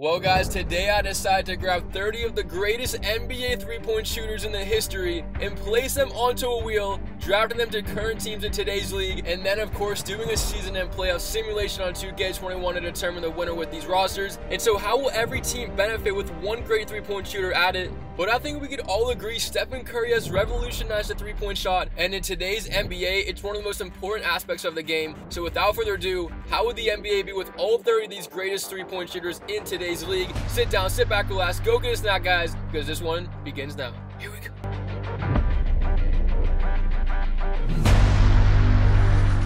Well guys, today I decided to grab 30 of the greatest NBA three-point shooters in the history and place them onto a wheel, drafting them to current teams in today's league, and then of course doing a season and playoff simulation on 2K21 to determine the winner with these rosters. And so how will every team benefit with one great three-point shooter added? But I think we could all agree Stephen Curry has revolutionized the three-point shot, and in today's NBA, it's one of the most important aspects of the game. So without further ado, how would the NBA be with all 30 of these greatest three-point shooters in today's league? Sit down, sit back, relax, go get a snack, guys, because this one begins now. Here we go.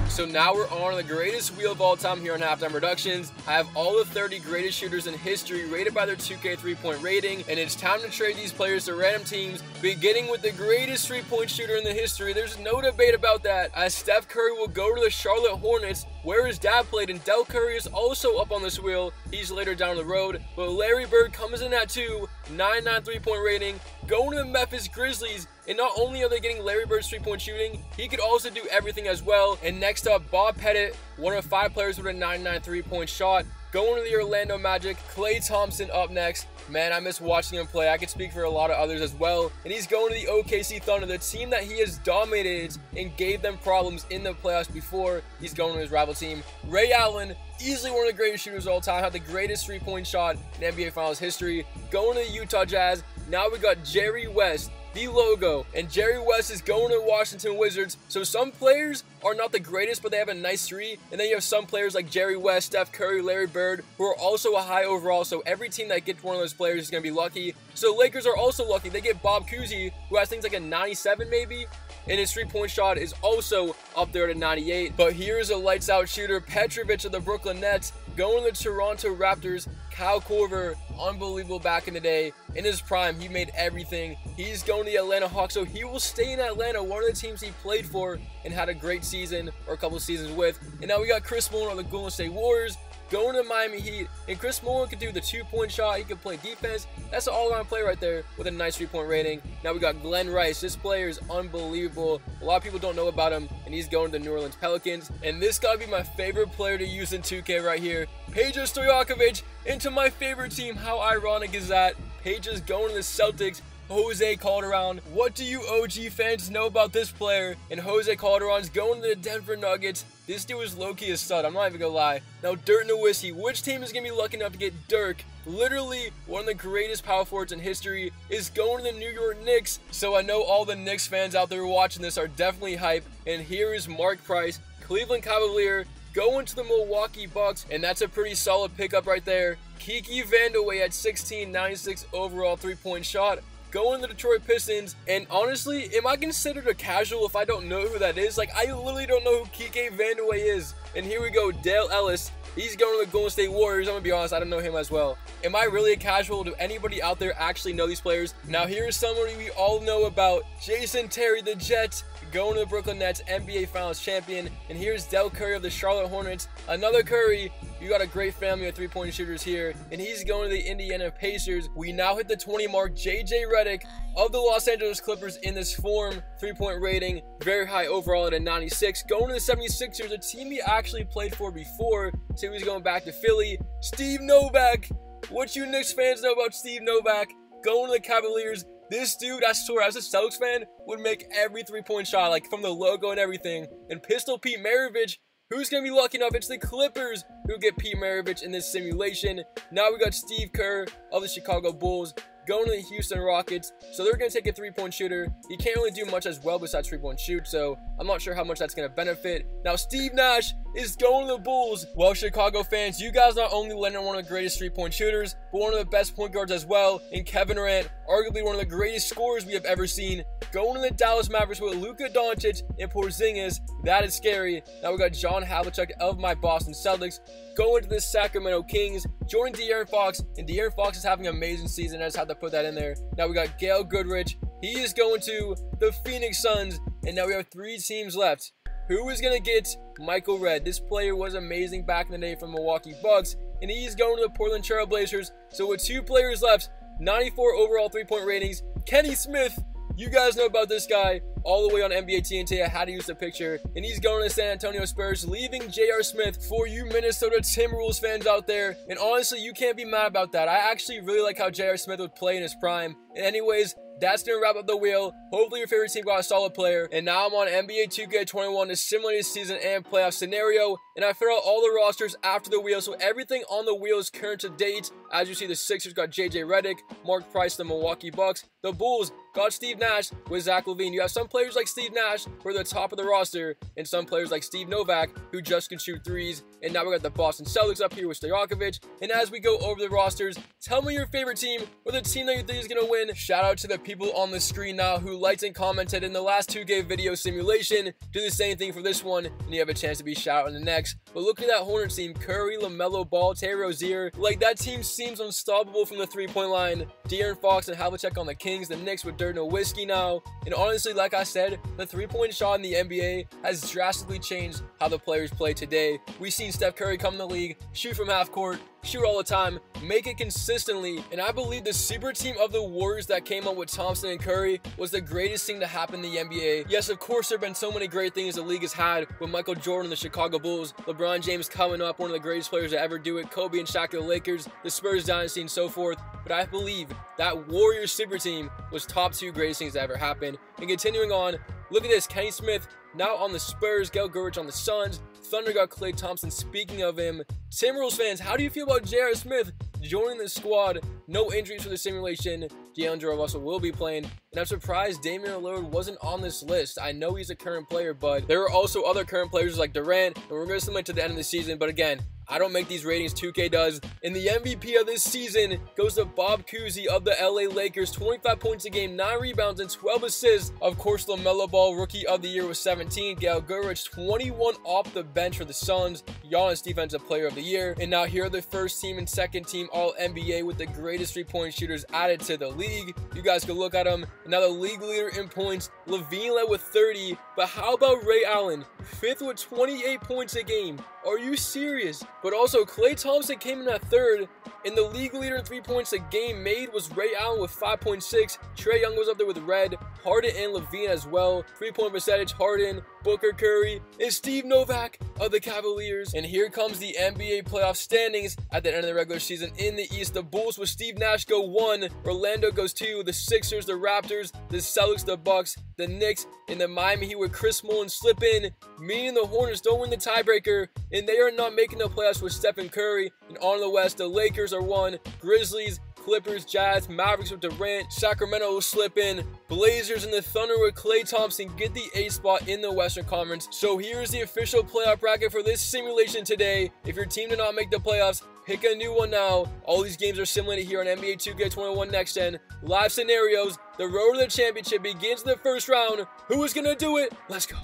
So now we're on the greatest wheel of all time here on Halftime Productions. I have all the 30 greatest shooters in history rated by their 2K three-point rating, and it's time to trade these players to random teams, beginning with the greatest three-point shooter in the history. There's no debate about that, as Steph Curry will go to the Charlotte Hornets, where his dad played, and Del Curry is also up on this wheel. He's later down the road, but Larry Bird comes in at 2, 99 three-point rating, going to the Memphis Grizzlies. And not only are they getting Larry Bird's three-point shooting, he could also do everything as well. And next up, Bob Pettit, one of 5 players with a 99 three-point shot, going to the Orlando Magic. Klay Thompson up next. Man, I miss watching him play. I could speak for a lot of others as well. And he's going to the OKC Thunder, the team that he has dominated and gave them problems in the playoffs before. He's going to his rival team. Ray Allen, easily one of the greatest shooters of all time, had the greatest three-point shot in NBA Finals history, going to the Utah Jazz. Now we got Jerry West, the logo, and Jerry West is going to Washington Wizards. So some players are not the greatest, but they have a nice three, and then you have some players like Jerry West, Steph Curry, Larry Bird, who are also a high overall. So every team that gets one of those players is going to be lucky. So Lakers are also lucky. They get Bob Cousy, who has things like a 97 maybe, and his three-point shot is also up there at a 98. But here's a lights-out shooter, Petrovic of the Brooklyn Nets, going to the Toronto Raptors. Kyle Korver, unbelievable back in the day. In his prime, he made everything. He's going to the Atlanta Hawks, so he will stay in Atlanta, one of the teams he played for and had a great season or a couple of seasons with. And now we got Chris Mullin of the Golden State Warriors, going to the Miami Heat, and Chris Mullin can do the two-point shot. He can play defense. That's an all-around player right there with a nice three-point rating. Now we got Glenn Rice. This player is unbelievable. A lot of people don't know about him, and he's going to the New Orleans Pelicans. And this gotta be my favorite player to use in 2K right here, Peja Stojakovic, into my favorite team. How ironic is that? Peja's going to the Celtics. Jose Calderon. What do you OG fans know about this player? And Jose Calderon's going to the Denver Nuggets. This dude is low-key a stud, I'm not even gonna lie. Now Dirk Nowitzki, which team is gonna be lucky enough to get Dirk? Literally one of the greatest power forwards in history, is going to the New York Knicks. So I know all the Knicks fans out there watching this are definitely hype. And here is Mark Price, Cleveland Cavalier, going to the Milwaukee Bucks, and that's a pretty solid pickup right there. Kiki Vandeweghe at 16, 96 overall three-point shot, going to the Detroit Pistons. And honestly, am I considered a casual if I don't know who that is? Like, I literally don't know who Kike Vandeweghe is. And here we go, Dale Ellis. He's going to the Golden State Warriors. I'm going to be honest, I don't know him as well. Am I really a casual? Do anybody out there actually know these players? Now here's somebody we all know about, Jason Terry, the Jets, going to the Brooklyn Nets, NBA Finals champion. And here's Del Curry of the Charlotte Hornets. Another Curry. You got a great family of three-point shooters here. And he's going to the Indiana Pacers. We now hit the 20 mark. JJ Redick of the Los Angeles Clippers in this form. Three-point rating, very high overall at a 96. Going to the 76ers, a team he actually played for before. So he's going back to Philly. Steve Novak. What you Knicks fans know about Steve Novak? Going to the Cavaliers. This dude, I swear, as a Celtics fan, would make every three-point shot, like from the logo and everything. And Pistol Pete Maravich, who's going to be lucky enough? It's the Clippers who get Pete Maravich in this simulation. Now we got Steve Kerr of the Chicago Bulls, going to the Houston Rockets. So they're going to take a three-point shooter. He can't really do much as well besides three-point shoot, so I'm not sure how much that's going to benefit. Now Steve Nash is going to the Bulls. Well, Chicago fans, you guys not only landed one of the greatest three-point shooters, but one of the best point guards as well in Kevin Durant, arguably one of the greatest scorers we have ever seen, going to the Dallas Mavericks with Luka Doncic and Porzingis. That is scary. Now we got John Havlicek of my Boston Celtics, going to the Sacramento Kings, joining De'Aaron Fox, and De'Aaron Fox is having an amazing season. I just had to put that in there. Now we got Gail Goodrich. He is going to the Phoenix Suns, and now we have 3 teams left. Who is going to get Michael Redd? This player was amazing back in the day from Milwaukee Bucks, and he's going to the Portland Trail Blazers. So with 2 players left, 94 overall three-point ratings, Kenny Smith. You guys know about this guy. all the way on NBA TNT. I had to use the picture, and he's going to San Antonio Spurs, leaving J.R. Smith for you Minnesota Timberwolves fans out there. And honestly, you can't be mad about that. I actually really like how J.R. Smith would play in his prime. And anyways, that's going to wrap up the wheel. Hopefully your favorite team got a solid player. And now I'm on NBA 2K21 to simulate a season and playoff scenario. And I figured out all the rosters after the wheel. So everything on the wheel is current to date. As you see, the Sixers got JJ Redick, Mark Price, the Milwaukee Bucks. The Bulls got Steve Nash with Zach LaVine. You have some players like Steve Nash who are the top of the roster, and some players like Steve Novak who just can shoot threes. And now we got the Boston Celtics up here with Stojakovic. And as we go over the rosters, tell me your favorite team or the team that you think is going to win. Shout out to the people on the screen now who liked and commented in the last 2K video simulation. Do the same thing for this one, and you have a chance to be shout out in the next. But look at that Hornets team. Curry, LaMelo Ball, Terry Rozier. Like, that team seems unstoppable from the three-point line. De'Aaron Fox and Havlicek on the Kings. The Knicks with Dirk Nowitzki now. And honestly, like I said, the three-point shot in the NBA has drastically changed how the players play today. We've seen Steph Curry come in the league, shoot from half court, shoot all the time, make it consistently, and I believe the super team of the Warriors that came up with Thompson and Curry was the greatest thing to happen in the NBA. Yes, of course, there have been so many great things the league has had with Michael Jordan, the Chicago Bulls, LeBron James coming up, one of the greatest players to ever do it, Kobe and Shaq of the Lakers, the Spurs dynasty, and so forth, but I believe that Warriors super team was top 2 greatest things that ever happened. And continuing on, look at this, Kenny Smith now on the Spurs, Gail Gurich on the Suns, Thunder got Klay Thompson. Speaking of him, Timberwolves fans, how do you feel about J.R. Smith joining the squad? No injuries for the simulation. D'Angelo Russell will be playing, and I'm surprised Damian Lillard wasn't on this list. I know he's a current player, but there are also other current players like Durant, and we're going to submit to the end of the season. But again, I don't make these ratings, 2K does. And the MVP of this season goes to Bob Cousy of the LA Lakers. 25 points a game, 9 rebounds, and 12 assists. Of course, LaMelo Ball, Rookie of the Year with 17. Gail Gurich, 21 off the bench for the Suns. Giannis, Defensive Player of the Year. And now here are the first team and second team All-NBA with the greatest three-point shooters added to the league. You guys can look at them. And now the league leader in points, LaVine led with 30. But how about Ray Allen? 5th with 28 points a game. Are you serious? But also, Klay Thompson came in at 3rd, and the league leader in 3 points a game made was Ray Allen with 5.6. Trae Young was up there with Red, Harden and LaVine as well. 3-point percentage, Harden, Booker, Curry, and Steve Novak of the Cavaliers. And here comes the NBA playoff standings at the end of the regular season in the East. The Bulls with Steve Nash go 1, Orlando goes 2, the Sixers, the Raptors, the Celtics, the Bucks, the Knicks, and the Miami Heat with Chris Mullin slip in, meaning the Hornets don't win the tiebreaker, and they are not making the playoffs with Stephen Curry. And on the West, the Lakers are 1, Grizzlies, Clippers, Jazz, Mavericks with Durant, Sacramento will slip in, Blazers and the Thunder with Klay Thompson get the 8th spot in the Western Conference. So here's the official playoff bracket for this simulation today. If your team did not make the playoffs, pick a new one now. All these games are simulated here on NBA 2K21 Next Gen. Live scenarios. The road to the championship begins in the first round. Who is going to do it? Let's go.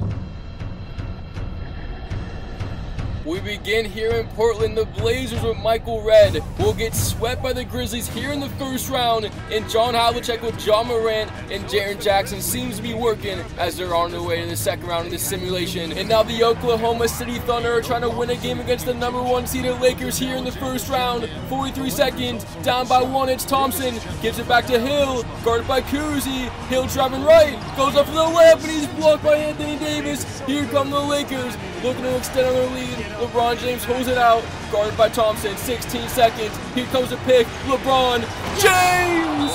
We begin here in Portland. The Blazers with Michael Redd will get swept by the Grizzlies here in the first round. And John Havlicek with John Morant and Jaren Jackson seems to be working as they're on their way to the second round of this simulation. And now the Oklahoma City Thunder are trying to win a game against the #1 seeded Lakers here in the first round. 43 seconds, down by 1, it's Thompson. Gives it back to Hill, guarded by Cousy. Hill driving right, goes up to the left, and he's blocked by Anthony Davis. Here come the Lakers, looking to extend on their lead. LeBron James holds it out, guarded by Thompson. 16 seconds. Here comes the pick. LeBron James!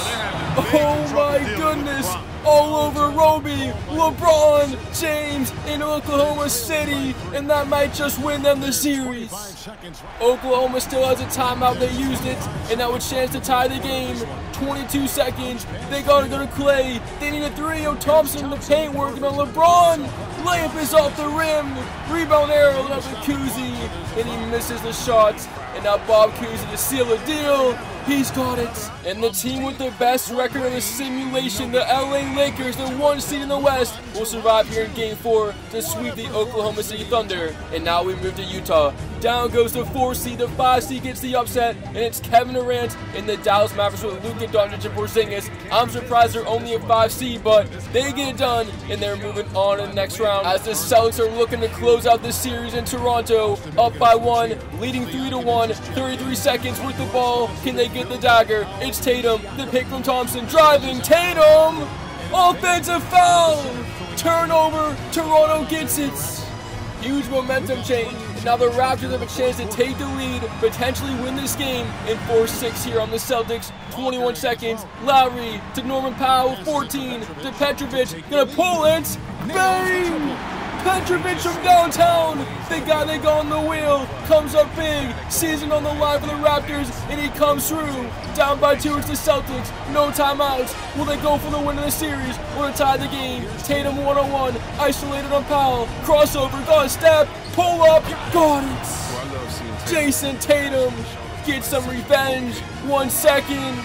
Oh my goodness! All over Roby. LeBron James in Oklahoma City, and that might just win them the series. Oklahoma still has a timeout. They used it, and now a chance to tie the game. 22 seconds. They gotta go to Klay. They need a 3. Oh, Thompson in the paint working on LeBron. Layup is off the rim. Rebound arrow up to Cousy, and he misses the shot. And now Bob Cousy to seal the deal. He's got it. And the team with the best record of the simulation, the LA Lakers, the 1 seed in the West, will survive here in Game 4 to sweep the Oklahoma City Thunder. And now we move to Utah. Down goes the 4 seed, the 5 seed gets the upset, and it's Kevin Durant and the Dallas Mavericks with Luka Doncic and Porzingis. I'm surprised they're only a 5 seed, but they get it done, and they're moving on to the next round as the Celtics are looking to close out this series in Toronto. Up by 1, leading 3-1, 33 seconds with the ball. Can they get the dagger? It's Tatum, the pick from Thompson, driving, Tatum! Offensive foul! Turnover. Toronto gets it. Huge momentum change. Now the Raptors have a chance to take the lead, potentially win this game, and force 6 here on the Celtics. 21 seconds. Lowry to Norman Powell. 14 to Petrovic. Gonna pull it. Bang! Petrovic from downtown. The guy that got on the wheel comes up big. Season on the line for the Raptors, and he comes through. Down by 2, it's the Celtics. No timeouts. Will they go for the win of the series or to tie the game? Tatum 1-on-1. Isolated on Powell. Crossover. Got a step. Pull up. Got it. Jason Tatum gets some revenge. 1 second.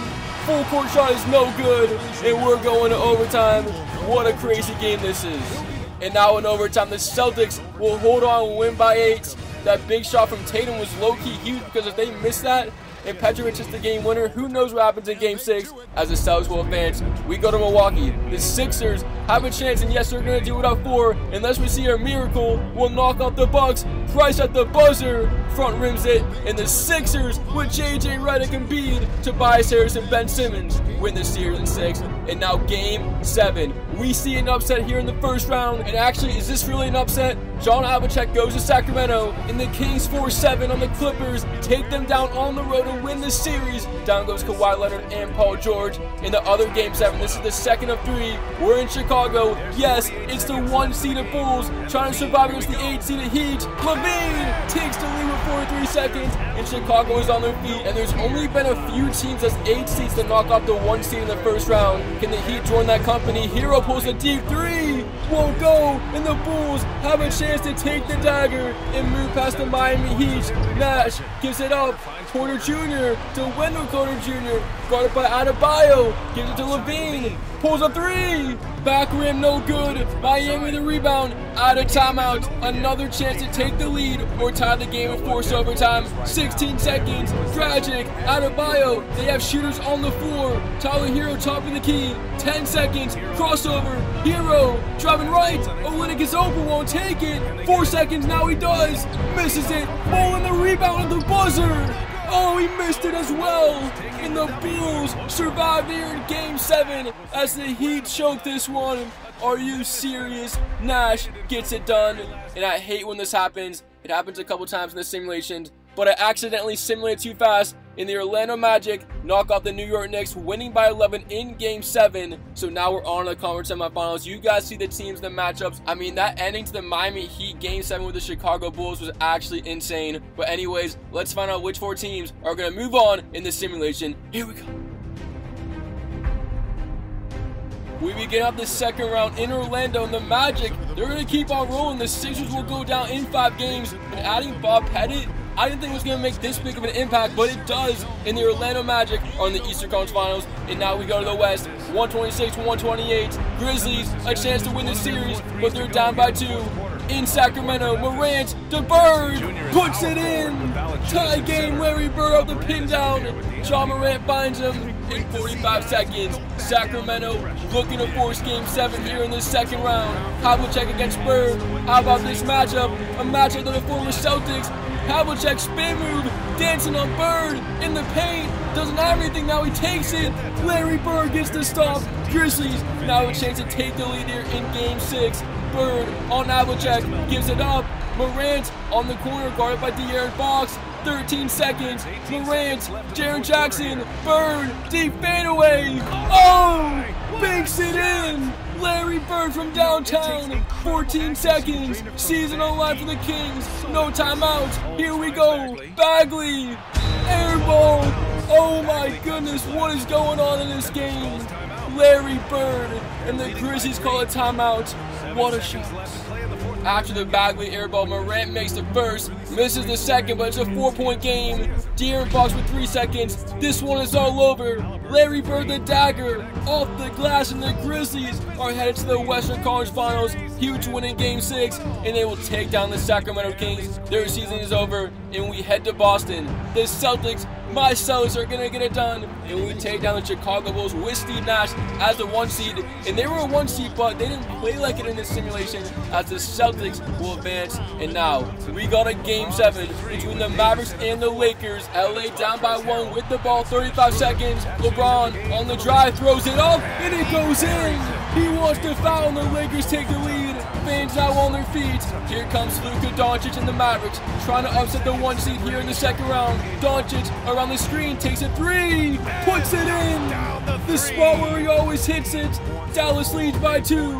Full court shot is no good. And we're going to overtime. What a crazy game this is. And now in overtime, the Celtics will hold on and win by 8. That big shot from Tatum was low-key huge because if they miss that and Petrovic is the game winner, who knows what happens in Game 6 as the Celtics will advance. We go to Milwaukee. The Sixers have a chance, and yes, they're going to do it up 4. Unless we see a miracle, we'll knock out the Bucks. Price at the buzzer. Front rims it. And the Sixers with J.J. Redick and Embiid, Tobias Harris and Ben Simmons win the series in 6. And now Game 7. We see an upset here in the first round. And actually, is this really an upset? John Havlicek goes to Sacramento, and the Kings 4-7 on the Clippers, take them down on the road and win this series. Down goes Kawhi Leonard and Paul George. In the other Game 7, this is the second of 3. We're in Chicago. Yes, it's the 1-seeded Bulls trying to survive against the 8-seeded Heat. LaVine takes the lead with 43 seconds, and Chicago is on their feet. And there's only been a few teams as 8 seeds to knock off the 1 seed in the first round. Can the Heat join that company? Hero pulls a deep 3. Won't go, and the Bulls have a chance to take the dagger and move past the Miami Heat. Nash gives it up. Porter Jr. to Wendell Carter Jr. Guarded by Adebayo. Gives it to LaVine. Pulls a 3. Back rim, no good. Miami the rebound. Out of timeout. Another chance to take the lead or tie the game and force overtime. 16 seconds. Dragic. Adebayo. They have shooters on the floor. Tyler Hero topping the key. 10 seconds. Crossover. Hero driving right. Olynyk is open. Won't take it. 4 seconds. Now he does. Misses it. Ball the rebound at the buzzer. Oh, he missed it as well. And the Bulls survive here in Game 7 as the Heat choke this one. Are you serious? Nash gets it done. And I hate when this happens. It happens a couple times in the simulations, but I accidentally simulated too fast, and the Orlando Magic knock off the New York Knicks, winning by 11 in Game 7. So now we're on to the conference semifinals. You guys see the teams, the matchups. I mean, that ending to the Miami Heat Game 7 with the Chicago Bulls was actually insane. But anyways, let's find out which 4 teams are going to move on in this simulation. Here we go. We begin out the second round in Orlando, and the Magic, they're going to keep on rolling. The Sixers will go down in 5 games, and adding Bob Pettit, I didn't think it was going to make this big of an impact, but it does. And the Orlando Magic are in the Eastern Conference Finals. And now we go to the West, 126-128. Grizzlies, a chance to win this series, but they're down by 2. In Sacramento, Morant to Bird, puts it in. Tie game, Larry Bird off the pin down. John Morant finds him in 45 seconds. Sacramento looking to force Game 7 here in the second round. Havlicek against Bird. How about this matchup? A matchup of the former Celtics. Havlicek spin move, dancing on Bird in the paint. Doesn't have anything, now he takes it. Larry Bird gets the stop. Grizzlies now have a chance to take the lead here in Game 6. Bird on Havlicek, gives it up. Morant on the corner, guarded by De'Aaron Fox. 13 seconds. Morant, Jaren Jackson, Bird, deep fadeaway. Oh, banks it in. Larry Bird from downtown. 14 seconds. Season on line for the Kings. No timeouts. Here we go. Bagley, air ball. Oh my goodness, what is going on in this game? Larry Bird and the Grizzlies call a timeout. What a shot. After the Bagley airball, Morant makes the first, misses the second, but it's a 4-point game. De'Aaron Fox with 3 seconds. This one is all over. Larry Bird the dagger off the glass, and the Grizzlies are headed to the Western Conference Finals. Huge win in Game 6, and they will take down the Sacramento Kings. Their season is over, and we head to Boston. The Celtics My Celtics are going to get it done. And we take down the Chicago Bulls with Steve Nash as the 1 seed. And they were a 1 seed, but they didn't play like it in this simulation as the Celtics will advance. And now we got a Game 7 between the Mavericks and the Lakers. LA down by 1 with the ball, 35 seconds. LeBron on the drive, throws it up, and it goes in. He wants to foul, and the Lakers take the lead. Fans now on their feet. Here comes Luka Doncic and the Mavericks, trying to upset the 1 seed here in the second round. Doncic around the screen, takes a 3, puts it in. The spot where he always hits it. Dallas leads by 2.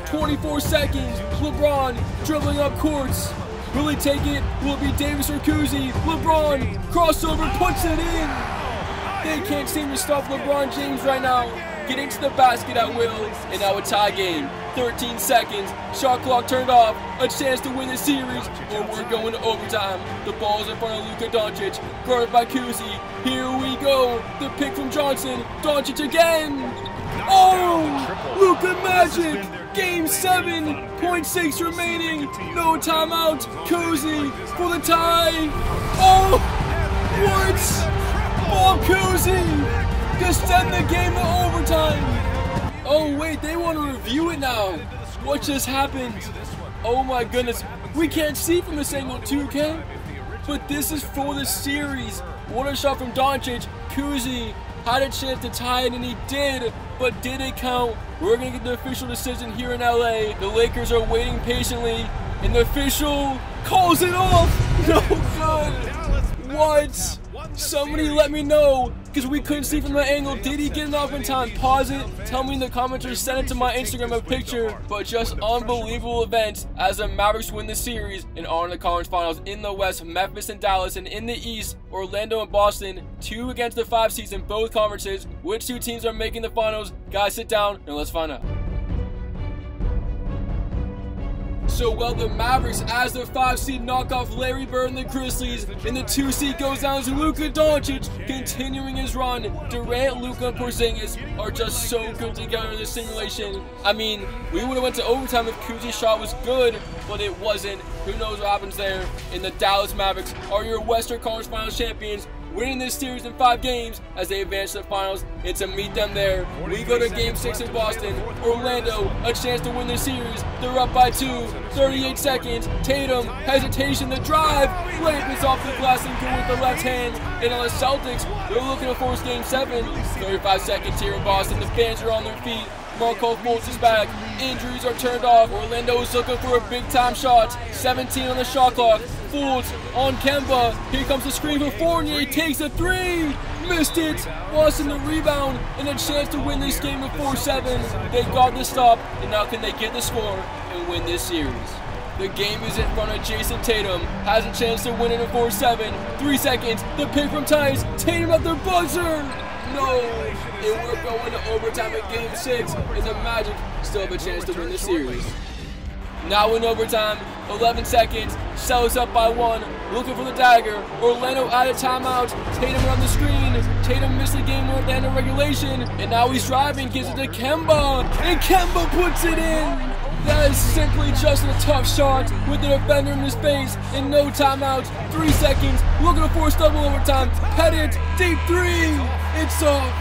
24 seconds. LeBron dribbling up courts. Will he take it? Will it be Davis or Kuzi? LeBron crossover, puts it in. They can't seem to stop LeBron James right now. Getting to the basket at will, and now a tie game. 13 seconds, shot clock turned off, a chance to win the series, or we're going to overtime. The ball's in front of Luka Doncic, guarded by Kuzi. Here we go, the pick from Johnson, Doncic again. Oh, Luka Magic, Game 7, 0.6 remaining, no timeout. Kuzi for the tie. Oh, what? Bob Kuzi to send the game to overtime. Oh wait, they want to review it now. What just happened? Oh my goodness, we can't see from this angle 2K, but this is for the series. What a shot from Doncic. Kuzi had a chance to tie it and he did, but did it count? We're gonna get the official decision here in LA. The Lakers are waiting patiently and the official calls it off. No good. What? Somebody let me know, because we couldn't see from the angle. Did he get it off in time? Pause it. Tell me in the comments or send it to my Instagram a picture. But just unbelievable events as the Mavericks win the series and are in the conference finals. In the West, Memphis and Dallas, and in the East, Orlando and Boston. 2 against the 5 seeds in both conferences. Which 2 teams are making the finals? Guys, sit down and let's find out. So, well, the Mavericks, as the 5 seed, knock off Larry Bird and the Grizzlies, and the 2 seed goes down to Luka Doncic, continuing his run. Durant, Luka, and Porzingis are just so good together in this simulation. I mean, we would have went to overtime if Kuzi's shot was good, but it wasn't. Who knows what happens there? And the Dallas Mavericks are your Western Conference Finals champions, winning this series in 5 games as they advance to the finals. And to meet them there, we go to Game 6 in Boston. Orlando, a chance to win the series. They're up by 2, 38 seconds. Tatum, hesitation, the drive. Layup is off the glass and good with the left hand. And on the Celtics, they're looking to force Game 7. 35 seconds here in Boston. The fans are on their feet. Marco Fultz is back. Injuries are turned off. Orlando is looking for a big-time shot. 17 on the shot clock. Fultz on Kemba. Here comes the screen for Fournier. He takes a 3. Missed it. Boston the rebound and a chance to win this game with 4-7. They got the stop, and now can they get the score and win this series? The game is in front of Jason Tatum. Has a chance to win it in 4-7. 3 seconds. The pick from Tice. Tatum at the buzzer. No, and we're going to overtime in Game 6, and the Magic still have a chance to win the series. Now in overtime, 11 seconds, Celtics up by 1, looking for the dagger. Orlando out of timeout, Tatum on the screen. Tatum missed the game at the end of regulation, and now he's driving, gives it to Kemba, and Kemba puts it in. That is simply just a tough shot with the defender in his face and no timeouts. 3 seconds, looking to force double overtime. Head it, deep 3. It's off.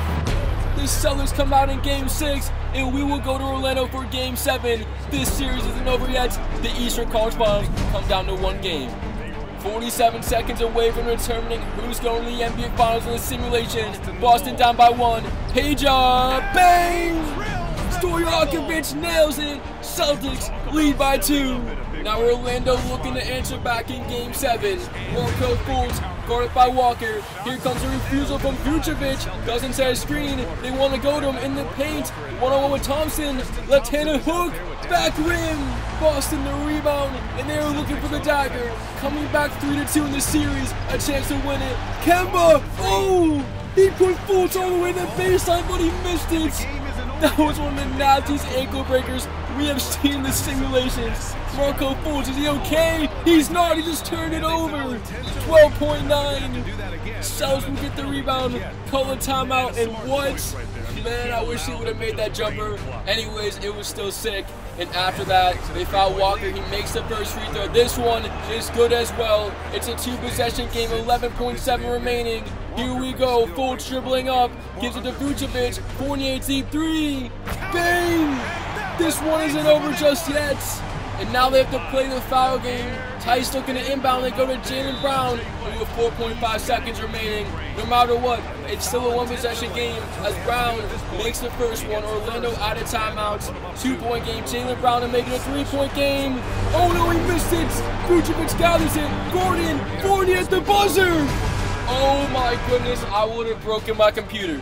The Celtics come out in Game 6, and we will go to Orlando for Game 7. This series isn't over yet. The Eastern Conference Finals come down to 1 game. 47 seconds away from determining who's going to the NBA Finals in the simulation. Boston down by 1. Page up, bang! Stojakovic nails it. Celtics lead by 2. Now Orlando looking to answer back in Game 7. Marco Fultz guarded by Walker. Here comes a refusal from Vucevic. Doesn't set a screen. They want to go to him in the paint. One-on-one with Thompson. Left-handed hook. Back rim. Boston the rebound. And they are looking for the dagger. Coming back 3-2 in the series. A chance to win it. Kemba. Oh! He put Fultz all the way to the baseline, but he missed it. That was one of the nastiest ankle breakers we have seen in the simulations. Marco Fultz, is he okay? He's not, he just turned it over. 12.9. Celtics will get the rebound, call a timeout, and what? Man, I wish he would have made that jumper. Anyways, it was still sick. And after that, they foul Walker. He makes the first free throw. This one is good as well. It's a 2-possession game, 11.7 remaining. Here we go. Full dribbling up. Gives it to Vucevic. Fournier deep three. Bang! This one isn't over just yet. And now they have to play the foul game. Tice looking to inbound. They go to Jaylen Brown. With 4.5 seconds remaining. No matter what, it's still a one-possession game as Brown makes the first one. Orlando out of timeouts. 2-point game. Jaylen Brown to make it a 3-point game. Oh no, he missed it. Vucevic gathers it. Gordon, Fournier at the buzzer. Oh my goodness, I would have broken my computer.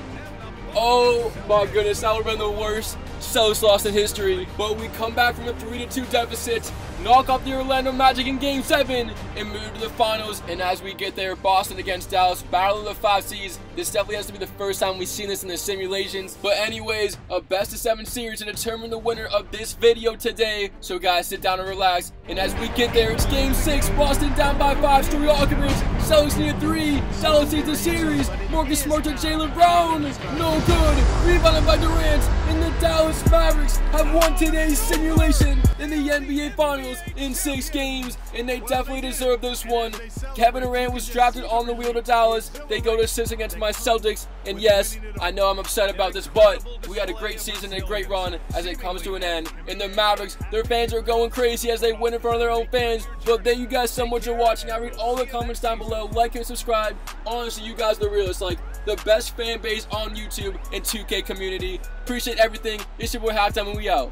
Oh my goodness, that would have been the worst Celtics loss in history. But we come back from a 3-2 deficit, knock off the Orlando Magic in Game 7, and move to the finals. And as we get there, Boston against Dallas, battle of the 5 seeds. This definitely has to be the first time we've seen this in the simulations. But anyways, a best-of-7 series to determine the winner of this video today. So guys, sit down and relax. And as we get there, it's Game 6, Boston down by 5, Stojakovic, Celtics need a 3, Dallas needs the series. Marcus Smart to Jaylen Brown, no good. Rebounded by Durant, and the Dallas Mavericks have won today's simulation in the NBA Finals in 6 games, and they definitely deserve this one. Kevin Durant was drafted on the wheel to Dallas. They go to 6 against my Celtics, and yes, I know I'm upset about this, but we had a great season and a great run as it comes to an end. And the Mavericks, their fans are going crazy as they win in front of their own fans. But thank you guys so much for watching. I read all the comments down below. Like and subscribe. Honestly, you guys are the realest. Like, the best fan base on YouTube and 2K community. Appreciate everything. It's your boy Halftime, and we out.